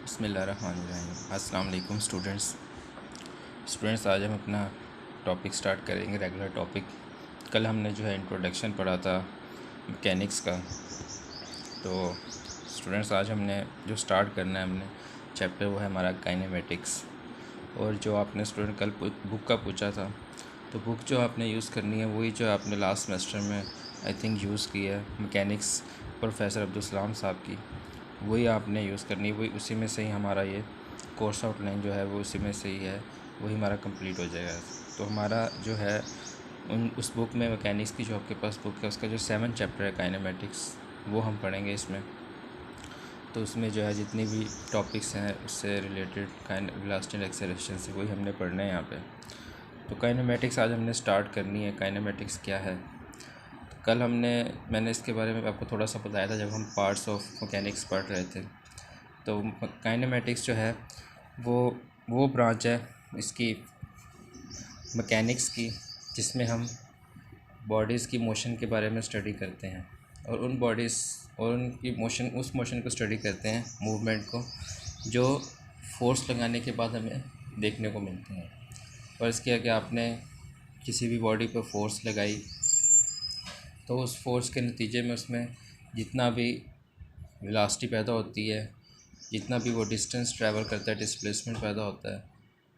बिस्मिल्लाहिर्रहमानिर्रहीम। अस्सलाम वालेकुम स्टूडेंट्स, आज हम अपना टॉपिक स्टार्ट करेंगे, रेगुलर टॉपिक। कल हमने जो है इंट्रोडक्शन पढ़ा था मैकेनिक्स का। तो स्टूडेंट्स, आज हमने जो स्टार्ट करना है हमने चैप्टर, वो है हमारा काइनेमेटिक्स। और जो आपने स्टूडेंट कल बुक का पूछा था, तो बुक जो आपने यूज़ करनी है वही जो आपने लास्ट सेमेस्टर में आई थिंक यूज़ की है, मैकेनिक्स प्रोफेसर अब्दुल सलाम साहब की, वही आपने यूज़ करनी है। वही उसी में से ही हमारा ये कोर्स आउटलाइन जो है वो उसी में से ही है, वही हमारा कंप्लीट हो जाएगा। तो हमारा जो है उस बुक में मैकेनिक्स की जो आपके पास बुक है उसका जो 7 चैप्टर है काइनेमेटिक्स, वो हम पढ़ेंगे इसमें। तो उसमें जो है जितनी भी टॉपिक्स हैं उससे रिलेटेड वेलोसिटी एंड एक्सेलरेशन से वही हमने पढ़ना है यहाँ पे। तो काइनेमेटिक्स आज हमने स्टार्ट करनी है। काइनेमेटिक्स क्या है? कल मैंने इसके बारे में आपको थोड़ा सा बताया था जब हम पार्ट्स ऑफ मैकेनिक्स पढ़ रहे थे। तो काइनेमेटिक्स जो है वो ब्रांच है इसकी मैकेनिक्स की, जिसमें हम बॉडीज़ की मोशन के बारे में स्टडी करते हैं और उन बॉडीज़ और उनकी मोशन, उस मोशन को स्टडी करते हैं, मूवमेंट को, जो फोर्स लगाने के बाद हमें देखने को मिलते हैं। फर्ज़ किया कि आपने किसी भी बॉडी पर फोर्स लगाई, तो उस फोर्स के नतीजे में उसमें जितना भी वेलोसिटी पैदा होती है, जितना भी वो डिस्टेंस ट्रैवल करता है, डिस्प्लेसमेंट पैदा होता है,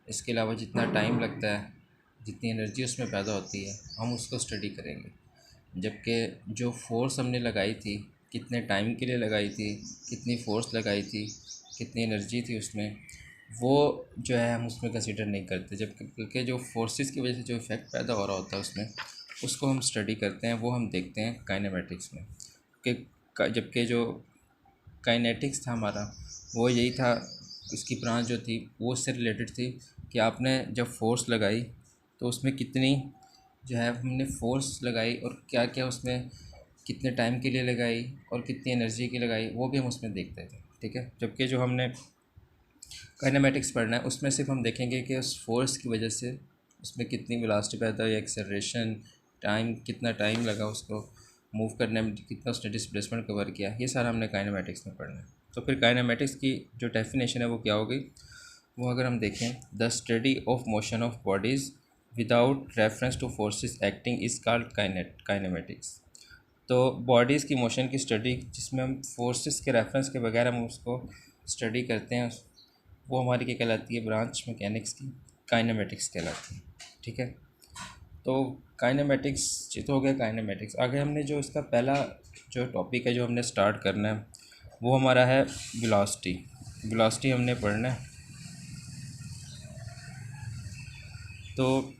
इसके अलावा जितना टाइम लगता है, जितनी एनर्जी उसमें पैदा होती है, हम उसको स्टडी करेंगे। जबकि जो फोर्स हमने लगाई थी, कितने टाइम के लिए लगाई थी, कितनी फोर्स लगाई थी, कितनी एनर्जी थी उसमें, वो जो है हम उसमें कंसीडर नहीं करते। जबकि जो फोर्सेस की वजह से जो इफ़ेक्ट पैदा हो रहा होता है उसमें, उसको हम स्टडी करते हैं, वो हम देखते हैं काइनेमेटिक्स में। कि जबकि जो काइनेटिक्स था हमारा, वो यही था, इसकी ब्रांच जो थी वो उससे रिलेटेड थी कि आपने जब फोर्स लगाई तो उसमें कितनी जो है हमने फोर्स लगाई और क्या क्या उसमें कितने टाइम के लिए लगाई और कितनी एनर्जी की लगाई, वो भी हम उसमें देखते थे। ठीक है। जबकि जो हमने काइनेमेटिक्स पढ़ना है उसमें सिर्फ हम देखेंगे कि उस फोर्स की वजह से उसमें कितनी वेलोसिटी पैदा हुई, एक्सेलरेशन, टाइम, कितना टाइम लगा उसको मूव करने में, कितना उसने डिस्प्लेसमेंट कवर किया, ये सारा हमने काइनेमेटिक्स में पढ़ना है। तो फिर काइनेमेटिक्स की जो डेफिनेशन है वो क्या होगी? वो अगर हम देखें, the study of motion of bodies without reference two forces acting is called kinematics. तो बॉडीज़ की मोशन की स्टडी जिसमें हम फोर्सेस के रेफरेंस के बगैर हम उसको स्टडी करते हैं, वो हमारी क्या कहलाती है? ब्रांच मैकेनिक्स की काइनेमेटिक्स कहलाती है। ठीक है। तो काइनेमेटिक्स ये तो हो गया काइनेमेटिक्स। आगे हमने जो इसका पहला जो टॉपिक है जो हमने स्टार्ट करना है वो हमारा है वेलोसिटी। वेलोसिटी हमने पढ़ना है। तो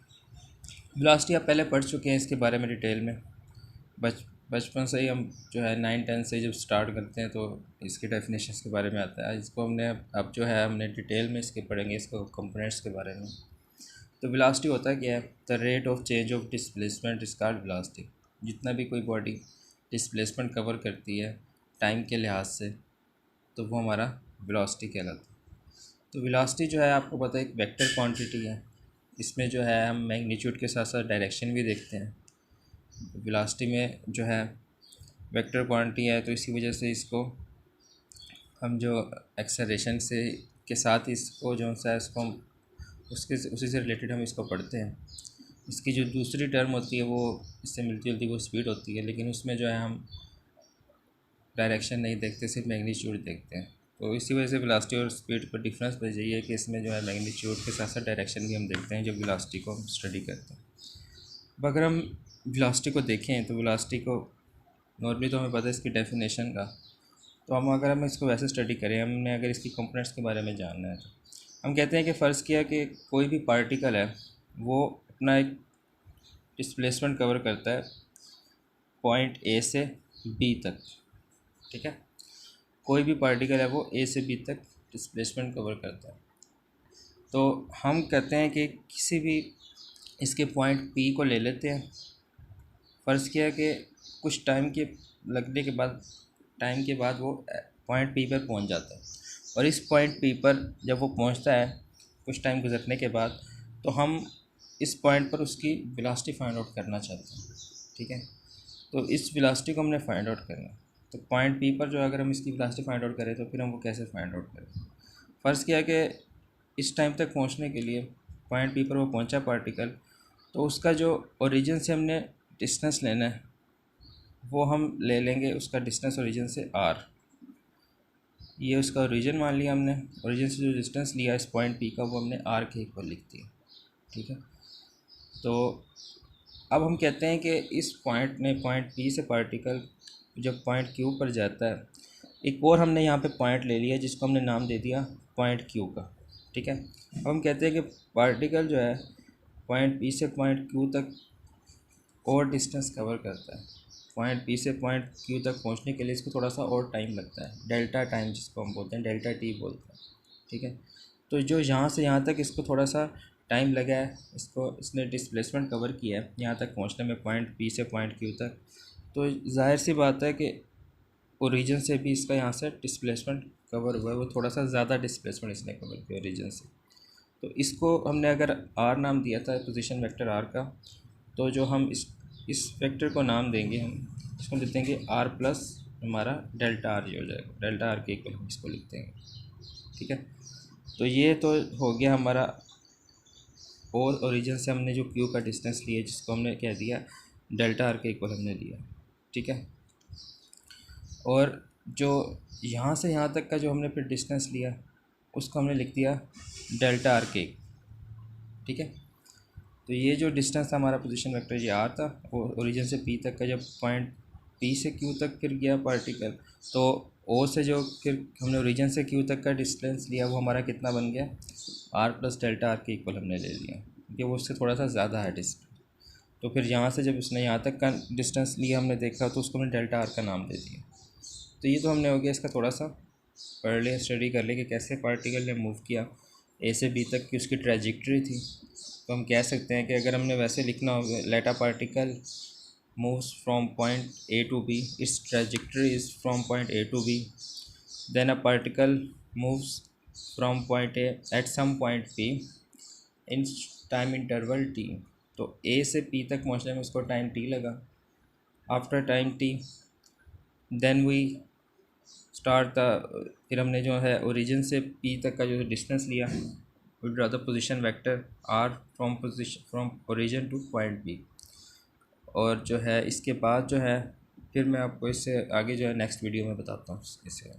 वेलोसिटी आप पहले पढ़ चुके हैं इसके बारे में डिटेल में। बचपन से ही हम जो है 9-10 से जब स्टार्ट करते हैं तो इसके डेफिनेशंस के बारे में आता है। इसको अब जो है हमने डिटेल में इसके पढ़ेंगे, इसको कंपोनेंट्स के बारे में। तो वेलोसिटी होता है क्या है? The rate of change of displacement is called velocity. जितना भी कोई बॉडी डिस्प्लेसमेंट कवर करती है टाइम के लिहाज से, तो वो हमारा वेलोसिटी कहलाता है। तो वेलोसिटी जो है आपको पता है एक वेक्टर क्वांटिटी है। इसमें जो है हम मैग्नीट्यूड के साथ साथ डायरेक्शन भी देखते हैं। वेलोसिटी में जो है वेक्टर क्वांटिटी है, तो इसी वजह से इसको हम जो एक्सेलरेशन से के साथ इसको जो सा है इसको हम उसी से रिलेटेड हम इसको पढ़ते हैं। इसकी जो दूसरी टर्म होती है वो इससे मिलती जुलती वो स्पीड होती है, लेकिन उसमें जो है हम डायरेक्शन नहीं देखते, सिर्फ मैग्नीट्यूड देखते हैं। तो इसी वजह से वेलोसिटी और स्पीड पर डिफरेंस बस यही है कि इसमें जो है मैग्नीट्यूड के साथ साथ डायरेक्शन भी हम देखते हैं जब वेलोसिटी को हम स्टडी करते हैं। अब अगर हम वेलोसिटी को देखें तो वेलोसिटी को नॉर्मली तो हमें पता है इसकी डेफिनेशन का। तो अगर हम इसको वैसे स्टडी करें, हमने अगर इसकी कंपोनेंट्स के बारे में जानना है, तो हम कहते हैं कि फ़र्ज़ किया कि कोई भी पार्टिकल है वो अपना एक डिस्प्लेसमेंट कवर करता है पॉइंट ए से बी तक। ठीक है। कोई भी पार्टिकल है वो ए से बी तक डिस्प्लेसमेंट कवर करता है। तो हम कहते हैं कि किसी भी इसके पॉइंट पी को ले लेते हैं। फ़र्ज़ किया कि कुछ टाइम के लगने के बाद वो पॉइंट पी पर पहुंच जाता है, और इस पॉइंट पी पर जब वो पहुंचता है कुछ टाइम गुजरने के बाद, तो हम इस पॉइंट पर उसकी वेलोसिटी फाइंड आउट करना चाहते हैं। ठीक है। तो इस वेलोसिटी को हमने फाइंड आउट करना है। तो पॉइंट पी पर जो अगर हम इसकी वेलोसिटी फाइंड आउट करें तो फिर हम वो कैसे फाइंड आउट करें? फ़र्ज़ किया कि इस टाइम तक पहुंचने के लिए पॉइंट पी पर वो पहुंचा पार्टिकल, तो उसका जो ओरिजिन से हमने डिस्टेंस लेना है वो हम ले लेंगे उसका डिस्टेंस ओरिजिन से आर। ये उसका ओरिजिन मान लिया हमने, ओरिजिन से जो डिस्टेंस लिया इस पॉइंट पी का वो हमने आर के इक्वल लिख दिया। ठीक है, तो अब हम कहते हैं कि इस पॉइंट ने पॉइंट पी से पार्टिकल जब पॉइंट क्यू पर जाता है, एक और हमने यहाँ पे पॉइंट ले लिया जिसको हमने नाम दे दिया पॉइंट क्यू का। ठीक है, अब हम कहते हैं कि पार्टिकल जो है पॉइंट पी से पॉइंट क्यू तक और डिस्टेंस कवर करता है। पॉइंट पी से पॉइंट क्यू तक पहुंचने के लिए इसको थोड़ा सा और टाइम लगता है, डेल्टा टाइम जिसको हम बोलते हैं, डेल्टा टी बोलते हैं। ठीक है, तो जो यहाँ से यहाँ तक इसको थोड़ा सा टाइम लगा है, इसने डिस्प्लेसमेंट कवर किया है यहाँ तक पहुँचने में पॉइंट पी से पॉइंट क्यू तक, तो जाहिर सी बात है कि ओरिजिन से भी इसका यहाँ से डिस्प्लेसमेंट कवर हुआ है, वो थोड़ा सा ज़्यादा डिस्प्लेसमेंट इसने कवर किया ओरिजिन से। तो इसको हमने अगर आर नाम दिया था पोजीशन वेक्टर आर का, तो जो हम इस वेक्टर को नाम देंगे, हम इसको लिख देंगे आर प्लस हमारा डेल्टा आर ये हो जाएगा, डेल्टा आर के इक्वल हम इसको लिख देंगे। ठीक है, तो ये तो हो गया हमारा, और ओरिजिन से हमने जो क्यू का डिस्टेंस लिया जिसको हमने क्या दिया डेल्टा आर के इक्वल हमने दिया। ठीक है, और जो यहाँ से यहाँ तक का जो हमने फिर डिस्टेंस लिया उसको हमने लिख दिया डेल्टा आर के। ठीक है, तो ये जो डिस्टेंस था हमारा पोजीशन वेक्टर ये आर था, और ओरिजिन से पी तक का जब पॉइंट पी से क्यू तक फिर गया पार्टिकल, तो ओ से जो फिर हमने ओरिजिन से क्यू तक का डिस्टेंस लिया वो हमारा कितना बन गया आर प्लस डेल्टा आर के इक्वल हमने ले लिया, क्योंकि वो उससे थोड़ा सा ज़्यादा है डिस्टेंस। तो फिर यहाँ से जब उसने यहाँ तक का डिस्टेंस लिया हमने देखा तो उसको हमने डेल्टा आर का नाम दे दिया। तो ये तो हमने हो गया इसका थोड़ा सा पढ़ लिया, स्टडी कर लिया कि कैसे पार्टिकल ने मूव किया ए से बी तक की उसकी ट्रेजेक्टरी थी। तो हम कह सकते हैं कि अगर हमने वैसे लिखना हो, let a particle moves from point A to B, its trajectory is from point A to B, then a particle moves from point A at some point P in time interval T. तो A से P तक पहुंचने में उसको time T लगा। After time T then we start the, फिर हमने जो है ओरिजिन से पी तक का जो डिस्टेंस लिया, we draw the position vector R from origin to point B. और जो है इसके बाद जो है फिर मैं आपको इससे आगे जो है नेक्स्ट वीडियो में बताता हूँ इससे।